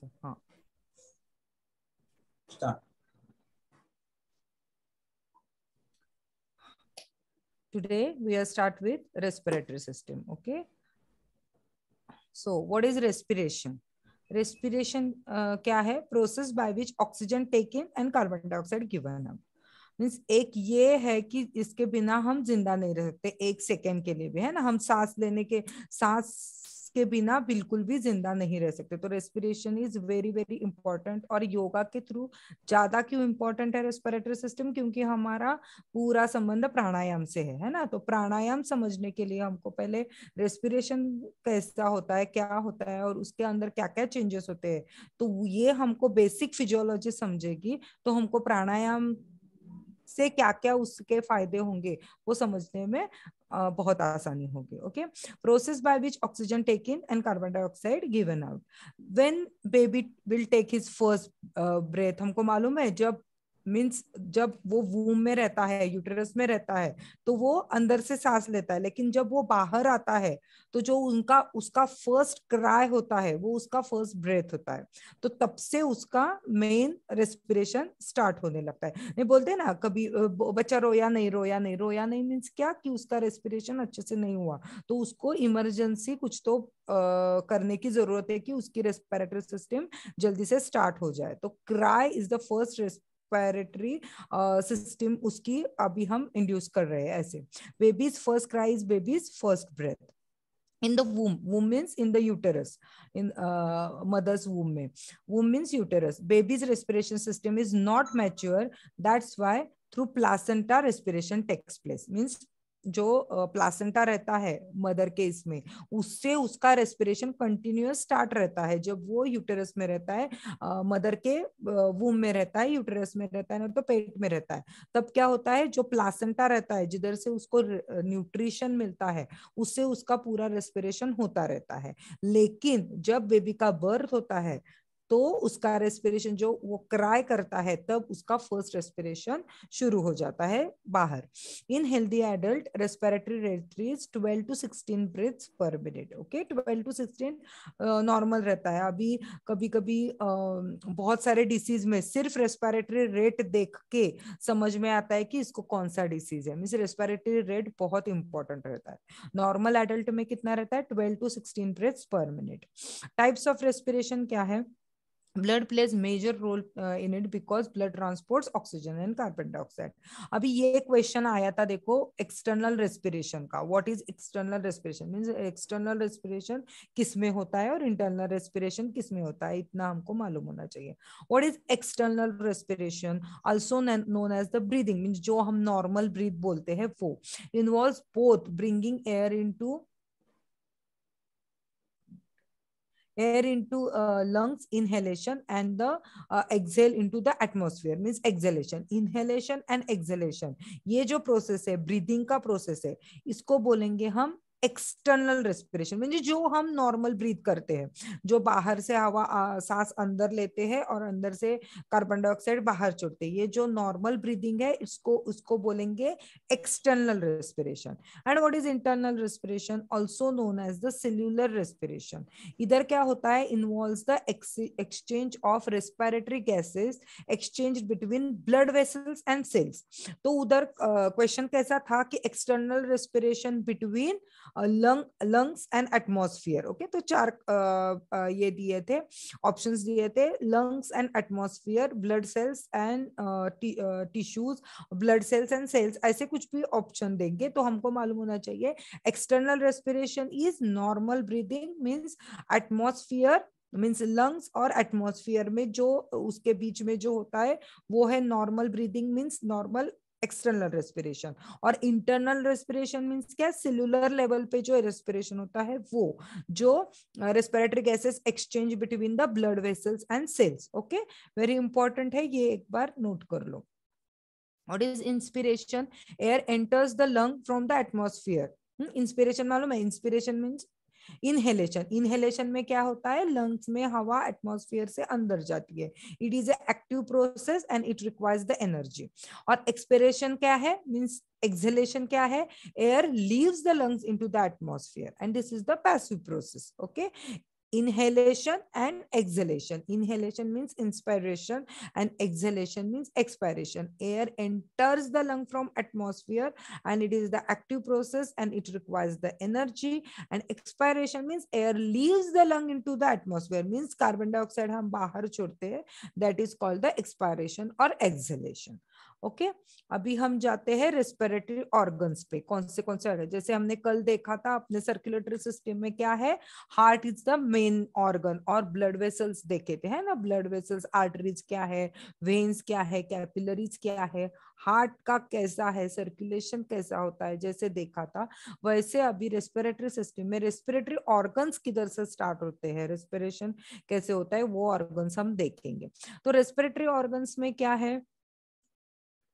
से। हाँ, today we are start with respiratory system. Okay, so what is respiration? Respiration क्या है? Process by which oxygen taken and carbon dioxide given up. Means एक ये है कि इसके बिना हम जिंदा नहीं रह सकते एक सेकेंड के लिए भी, है ना। हम सांस के बिना बिल्कुल भी जिंदा नहीं रह सकते। तो respiration is very very important. और योगा के थ्रू ज्यादा क्यों इंपॉर्टेंट है रेस्पिरेटरी सिस्टम? क्योंकि हमारा पूरा संबंध प्राणायाम से है ना। तो प्राणायाम समझने के लिए हमको पहले रेस्पिरेशन कैसा होता है, क्या होता है और उसके अंदर क्या क्या चेंजेस होते हैं, तो ये हमको बेसिक फिजियोलॉजी समझेगी। तो हमको प्राणायाम से क्या क्या उसके फायदे होंगे वो समझने में बहुत आसानी होगी। Okay, process by which oxygen taken and carbon dioxide given out. When baby will take his first breath, हमको मालूम है जब मीन्स जब वो वूम में रहता है, यूटेरस में रहता है, तो वो अंदर से सांस लेता है। लेकिन जब वो बाहर आता है तो जो उनका उसका फर्स्ट क्राई होता है वो उसका फर्स्ट ब्रेथ होता है। तो तब से उसका मेन रेस्पिरेशन स्टार्ट होने लगता है। नहीं बोलते ना कभी बच्चा रोया नहीं, रोया नहीं, रोया नहीं मीन्स क्या कि उसका रेस्पिरेशन अच्छे से नहीं हुआ, तो उसको इमरजेंसी कुछ तो करने की जरूरत है कि उसकी रेस्पिरेटरी सिस्टम जल्दी से स्टार्ट हो जाए। तो cry is the first respiratory system उसकी अभी हम इंड्यूस कर रहे हैं ऐसे। Baby's first cry is baby's first breath in the womb means in the uterus, in mother's womb mein, womb means uterus. Baby's respiration system is not mature, that's why through placenta respiration takes place, means जो placenta रहता है mother के इसमें, उससे उसका respiration continuous start रहता है जब वो यूटेरस में रहता है, मदर के वूम में रहता है, यूटेरस में रहता है ना तो पेट में रहता है। तब क्या होता है, जो प्लासेंटा रहता है जिधर से उसको न्यूट्रिशन मिलता है, उससे उसका पूरा रेस्पिरेशन होता रहता है। लेकिन जब बेबी का बर्थ होता है तो उसका रेस्पिरेशन जो वो क्राई करता है तब उसका फर्स्ट रेस्पिरेशन शुरू हो जाता है बाहर। इन healthy adult respiratory rate is 12 to 16 breaths पर मिनट। ओके, 12 to 16 नॉर्मल रहता है। अभी कभी कभी बहुत सारे डिसीज में सिर्फ रेस्पिरेटरी रेट देख के समझ में आता है कि इसको कौन सा डिसीज है। मीन्स रेस्पिरेटरी रेट बहुत इंपॉर्टेंट रहता है। नॉर्मल एडल्ट में कितना रहता है? 12 to 16 ब्रेथ्स पर मिनट। टाइप्स ऑफ रेस्पिरेशन क्या है? blood plays major role in it because blood transports oxygen and carbon dioxide. अभी ये क्वेश्चन आया था देखो एक्सटर्नल रेस्पिरेशन का। What is external respiration? Means external respiration किस में होता है और इंटरनल रेस्पिरेशन किस में होता है, इतना हमको मालूम होना चाहिए। What is external respiration also known as the breathing, means जो हम नॉर्मल ब्रीथ बोलते हैं वो involves both bringing air into lungs inhalation and the exhale into the atmosphere means exhalation। inhalation and exhalation ये जो प्रोसेस है breathing का process है, इसको बोलेंगे हम एक्सटर्नल रेस्पिरेशन। मीन जो हम नॉर्मल ब्रीथ करते हैं, जो बाहर से हवा सांस अंदर लेते हैं और अंदर से कार्बन डाइऑक्साइड बाहर छोड़ते हैं, ये जो नॉर्मल ब्रीदिंग है इसको उसको बोलेंगे external respiration. And what is internal respiration also known as the cellular respiration. इधर क्या होता है? Involves the exchange of respiratory gases exchange between blood vessels and cells. तो उधर क्वेश्चन कैसा था कि external respiration between lungs and atmosphere. Okay, तो चार ये दिए थे ऑप्शंस दिए थे, lungs and atmosphere, blood cells and tissues, blood cells and cells, ऐसे कुछ भी ऑप्शन देंगे तो हमको मालूम होना चाहिए external respiration is normal breathing means atmosphere means lungs और एटमॉस्फेयर में जो उसके बीच में जो होता है वो है normal breathing means normal external respiration. और इंटरनल रेस्पिरेशन मीन्स क्या? सेलुलर लेवल पे जो रेस्पिरेशन होता है वो जो respiratory gases exchange between the blood vessels and cells. Okay, very important है, ये एक बार नोट कर लो। What is inspiration? Air enters the lung from the atmosphere. Inspiration मालूम है? Inspiration means inhalation. इनहेलेशन में क्या होता है? लंग्स में हवा एटमॉस्फेयर से अंदर जाती है। It is active process and it requires the energy. और एक्सपिरेशन क्या है? मीन्स एक्सहेलेशन क्या है? Air leaves the lungs into the atmosphere and this is the passive process. Okay, inhalation and exhalation. Inhalation means inspiration and exhalation means expiration. Air enters the lung from atmosphere and it is the active process and it requires the energy. And expiration means air leaves the lung into the atmosphere, means carbon dioxide हम बाहर छोड़ते हैं, that is called the expiration or exhalation. Okay अभी हम जाते हैं respiratory organs पे, कौन से ऑर्गन, जैसे हमने कल देखा था अपने सर्कुलेटरी सिस्टम में क्या है, heart is the main organ, और ब्लड वेसल्स देखे थे, है ना, ब्लड वेसल्स, आर्टरीज क्या है, वेन्स क्या है, कैपिलरीज क्या है, हार्ट का कैसा है, सर्कुलेशन कैसा होता है, जैसे देखा था। वैसे अभी रेस्पिरेटरी सिस्टम में रेस्पिरेटरी ऑर्गन्स किधर से स्टार्ट होते हैं, रेस्पिरेशन कैसे होता है, वो ऑर्गन्स हम देखेंगे। तो रेस्पिरेटरी ऑर्गन्स में क्या है,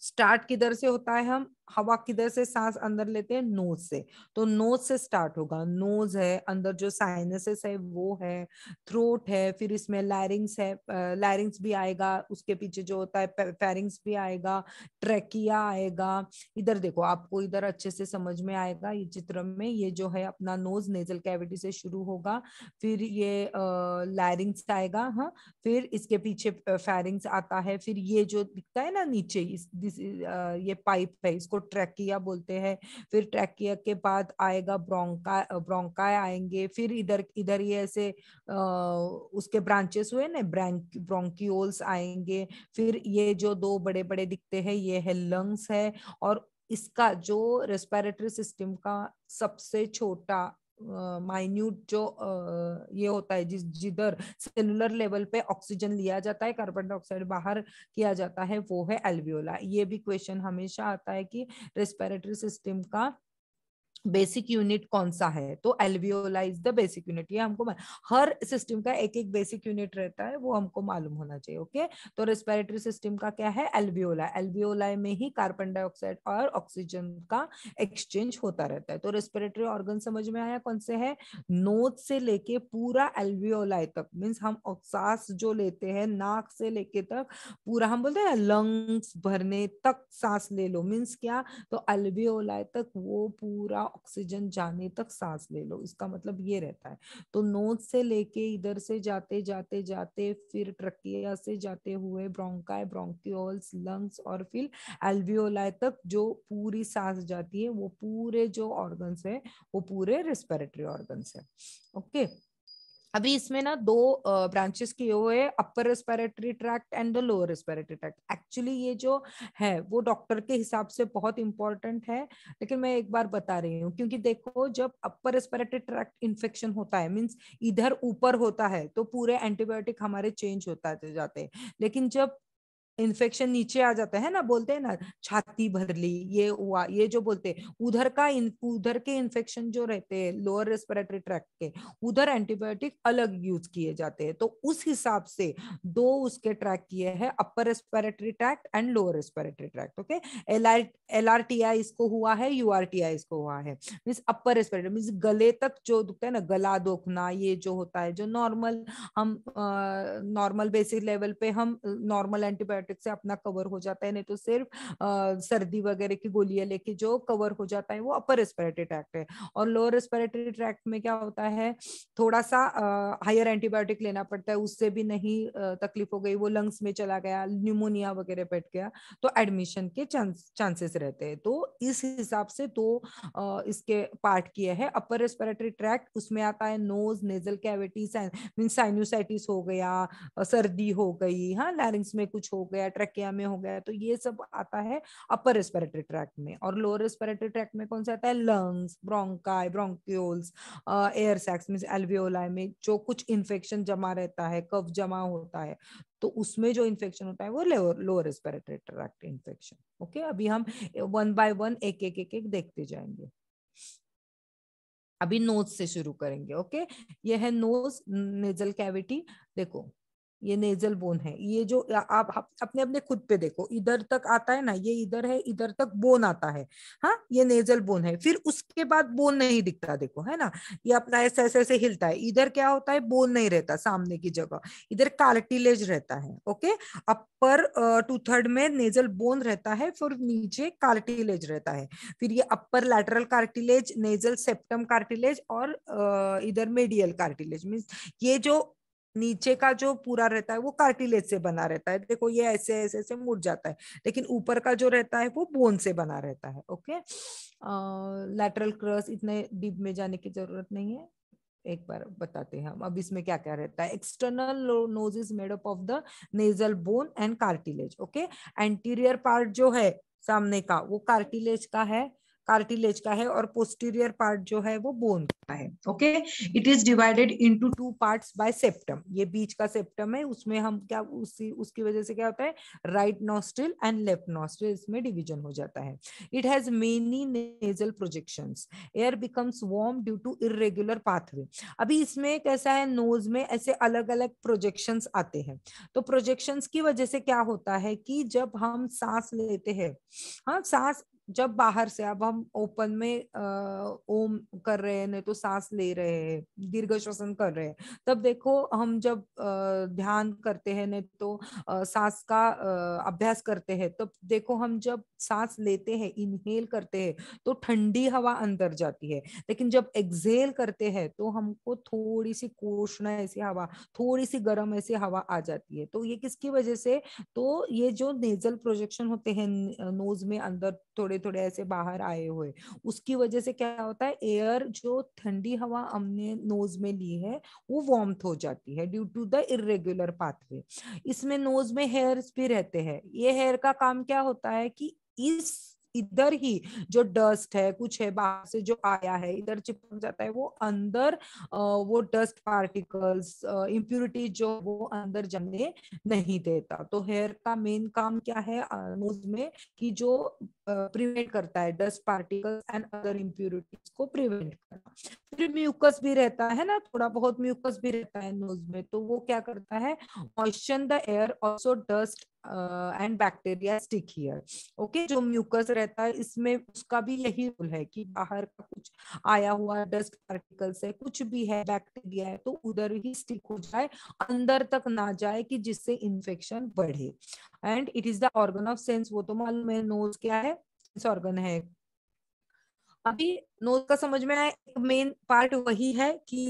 स्टार्ट किधर से होता है, हम हवा किधर से सांस अंदर लेते हैं, नोज से, तो नोज से स्टार्ट होगा, नोज है, अंदर जो साइनसेस है वो है, थ्रोट है, फिर इसमें लैरिंग्स है, लैरिंग्स भी आएगा, उसके पीछे जो होता है फेरिंग्स भी आएगा, ट्रेकिया आएगा। इधर देखो, आपको इधर अच्छे से समझ में आएगा ये चित्र में, ये जो है अपना नोज नेजल कैविटी से शुरू होगा, फिर ये लैरिंग्स आएगा, हाँ, फिर इसके पीछे फेरिंग्स आता है, फिर ये जो दिखता है ना नीचे ये पाइप है, इसको ट्रैकिया बोलते हैं, फिर ट्रैकिया के बाद आएगा ब्रोंकाई आएंगे, फिर इधर इधर ये ऐसे उसके ब्रांचेस हुए ना, ब्रोंकियोल्स आएंगे, फिर ये जो दो बड़े बड़े दिखते हैं ये है लंग्स है, और इसका जो रेस्पिरेटरी सिस्टम का सबसे छोटा माइन्यूट जो ये होता है, जिधर सेलुलर लेवल पे ऑक्सीजन लिया जाता है, कार्बन डाइऑक्साइड बाहर किया जाता है, वो है एल्वियोला। ये भी क्वेश्चन हमेशा आता है कि रेस्पिरेटरी सिस्टम का बेसिक यूनिट कौन सा है, तो एल्वियोला इज द बेसिक यूनिट। ये हमको हर सिस्टम का एक एक बेसिक यूनिट रहता है, वो हमको मालूम होना चाहिए। ओके, तो रेस्पिरेटरी सिस्टम का क्या है, एल्वियोला, एल्वियोला में ही कार्बन डाइऑक्साइड और ऑक्सीजन का एक्सचेंज होता रहता है। तो रेस्पिरेटरी ऑर्गन समझ में आया कौन से है, नोज से लेके पूरा एल्वियोलाई तक, मीन्स हम सांस जो लेते हैं नाक से लेके तक पूरा, हम बोलते हैं लंग्स भरने तक सांस ले लो, मीन्स क्या, तो एल्वियोलाई तक वो पूरा ऑक्सीजन जाने तक सांस ले लो, इसका मतलब ये रहता है। तो नोज से लेके इधर से जाते जाते जाते फिर ट्रकिया से जाते हुए ब्रोंकाई, ब्रोंकियोल्स, लंग्स और फिर एल्वियोलाई तक जो पूरी सांस जाती है, वो पूरे जो ऑर्गन्स है वो पूरे रेस्पिरेटरी ऑर्गन्स है। ओके, अभी इसमें ना दो ब्रांचेस किए हुए हैं, upper respiratory tract and the lower respiratory tract. Actually ये जो है वो डॉक्टर के हिसाब से बहुत इंपॉर्टेंट है, लेकिन मैं एक बार बता रही हूँ, क्योंकि देखो जब अपर रेस्पिरेटरी ट्रैक्ट इन्फेक्शन होता है, मीन्स इधर ऊपर होता है, तो पूरे एंटीबायोटिक हमारे चेंज होता जाते हैं, लेकिन जब इन्फेक्शन नीचे आ जाता है ना, बोलते हैं ना छाती भर ली, ये हुआ, ये जो बोलते हैं उधर के इन्फेक्शन जो रहते हैं लोअर रेस्पिरेटरी ट्रैक्ट के, उधर एंटीबायोटिक अलग यूज किए जाते हैं। तो उस हिसाब से दो उसके ट्रैक किए हैं, upper respiratory tract and lower respiratory tract. Okay, LRTI इसको हुआ है, URTI इसको हुआ है, मीन्स अपर रेस्पिरेटरी मीन्स गले तक जो दुखता है ना, गला दुखना, ये जो होता है, जो नॉर्मल हम नॉर्मल बेसिक लेवल पे हम नॉर्मल एंटीबायोटिक से अपना कवर हो जाता है, नहीं तो सिर्फ सर्दी वगैरह की गोलियां लेके जो कवर हो जाता है वो अपर रेस्पिरेटरी ट्रैक्ट है। और लोअर रेस्पिरेटरी ट्रैक्ट में क्या होता है, थोड़ा सा हायर एंटीबायोटिक लेना पड़ता है, उससे भी नहीं तकलीफ हो गई, वो लंग्स में चला गया, न्यूमोनिया वगैरह बैठ गया, तो एडमिशन के चांसेस रहते हैं। तो इस हिसाब से दो इसके पार्ट किए हैं, अपर रेस्पिरेटरी ट्रैक्ट, उसमें आता है nose, nasal cavity, mean sinusitis हो गया, सर्दी हो गई, हाँ, लैरिंग्स में कुछ हो गया, ट्रकिया में हो गया, तो ये सब आता है अपर रेस्पिरेटरी ट्रैक्ट में। और लोअर रेस्पिरेटरी ट्रैक्ट में कौन सा आता है, lungs, bronchi, bronchioles, air sacs means alveoli में जो कुछ इन्फेक्शन जमा रहता है, कफ जमा होता है, तो उसमें जो इन्फेक्शन होता है वो lower respiratory tract infection. Okay, अभी हम वन बाय वन एक एक एक एक देखते जाएंगे। अभी नोज से शुरू करेंगे। ओके, ये है नोज, नेजल कैविटी। देखो ये नेजल बोन है, ये जो आप अपने अपने खुद पे देखो, इधर तक आता है ना, ये इधर है, इधर तक बोन आता है, हाँ ये नेजल बोन है। फिर उसके बाद बोन नहीं दिखता, देखो है ना, ये अपना ऐसे ऐसे ऐसे हिलता है। इधर क्या होता है, बोन नहीं रहता सामने की जगह, इधर कार्टिलेज रहता है। ओके, अपर 2/3 में नेजल बोन रहता है, फिर नीचे कार्टिलेज रहता है। फिर ये upper lateral cartilage, nasal septum cartilage, और इधर मेडियल कार्टिलेज, मीन्स ये जो नीचे का जो पूरा रहता है वो कार्टिलेज से बना रहता है। देखो ये ऐसे ऐसे ऐसे मुड़ जाता है, लेकिन ऊपर का जो रहता है वो बोन से बना रहता है। ओके, लैटरल क्रस इतने डीप में जाने की जरूरत नहीं है, एक बार बताते हैं हम। अब इसमें क्या क्या रहता है, external nose is made up of the nasal bone and cartilage. Okay, anterior part जो है सामने का वो कार्टिलेज का है, और पोस्टीरियर पार्ट जो है वो बोन का है। Okay, it is divided into 2 parts bye septum, ये बीच का सेप्टम है, उसमें हम क्या उसकी वजह से क्या होता है, right nostril and left nostril, इसमें डिवीजन हो जाता है। It has many nasal projections, air becomes warm due to irregular pathway. अभी इसमें कैसा है, नोज में ऐसे अलग अलग प्रोजेक्शंस आते हैं, तो प्रोजेक्शंस की वजह से क्या होता है कि जब हम सांस लेते हैं, हाँ सांस जब बाहर से, अब हम ओपन में ओम कर रहे हैं, नहीं तो सांस ले रहे हैं, दीर्घ श्वसन कर रहे हैं, तब देखो हम जब ध्यान करते हैं, नहीं तो सांस का अभ्यास करते हैं, तब देखो हम जब सांस लेते हैं, इनहेल करते हैं, तो ठंडी हवा अंदर जाती है, लेकिन जब एक्सहेल करते हैं तो हमको थोड़ी सी कोष्ण ऐसी हवा, थोड़ी सी गर्म ऐसी हवा आ जाती है। तो ये किसकी वजह से, तो ये जो नेजल प्रोजेक्शन होते हैं नोज में अंदर थोड़े थोड़े ऐसे बाहर आए हुए, उसकी वजह से क्या होता है, एयर जो ठंडी हवा हमने नोज में ली है वो वार्मथ हो जाती है due to the irregular pathway. इसमें नोज में हेयर्स भी रहते हैं, ये हेयर का काम क्या होता है कि इस इधर ही जो डस्ट है, कुछ है बाहर से जो आया है, इधर चिपक जाता है, वो अंदर वो डस्ट पार्टिकल्स, इम्प्यूरिटीज जो वो अंदर जाने नहीं देता। तो हेयर का मेन काम क्या है नोज में, कि जो प्रिवेंट करता है dust particles and other impurities को प्रिवेंट करना। फिर म्यूकस भी रहता है ना, थोड़ा बहुत म्यूकस भी रहता है नोज में, तो वो क्या करता है, moisture the air, also dust and bacteria stick here. Okay, जो म्यूकस रहता है इसमें उसका भी यही रोल है कि बाहर का कुछ आया हुआ डस्ट पार्टिकल्स है, कुछ भी है, बैक्टीरिया है, तो उधर ही स्टिक हो जाए, अंदर तक ना जाए कि जिससे इन्फेक्शन बढ़े। And it is the organ of sense, वो तो मालूम है, नोज क्या है, सेंस ऑर्गन है। अभी नोज का समझ में आया, एक मेन पार्ट वही है कि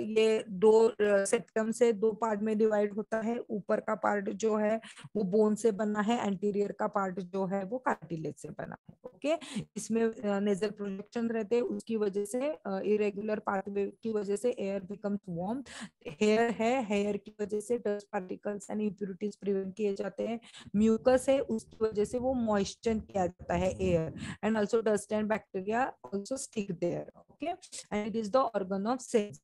ये दो सेप्टम से 2 पार्ट में डिवाइड होता है, ऊपर का पार्ट जो है वो बोन से बना है, एंटीरियर का पार्ट जो है वो कार्टिलेज से बना है। ओके, इसमें नेजल प्रोजेक्शन रहते हैं, उसकी वजह से इरेगुलर पाथवे की वजह से एयर बिकम्स वार्म। हेयर है, हेयर की वजह से dust particles and impurities prevent किए जाते हैं। म्यूकस है, उसकी वजह से वो मॉइस्चर किया जाता है air, and also dust and bacteria also stick there. Okay, and it is the organ of sense.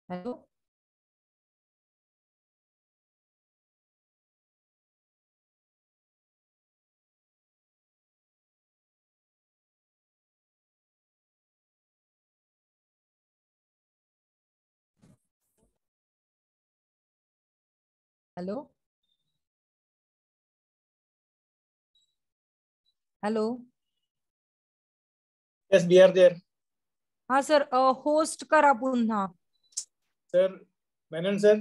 Hello. Hello. Hello. Yes, we are there. हाँ सर, होस्ट करा पुन्हा. Sir, Menon sir.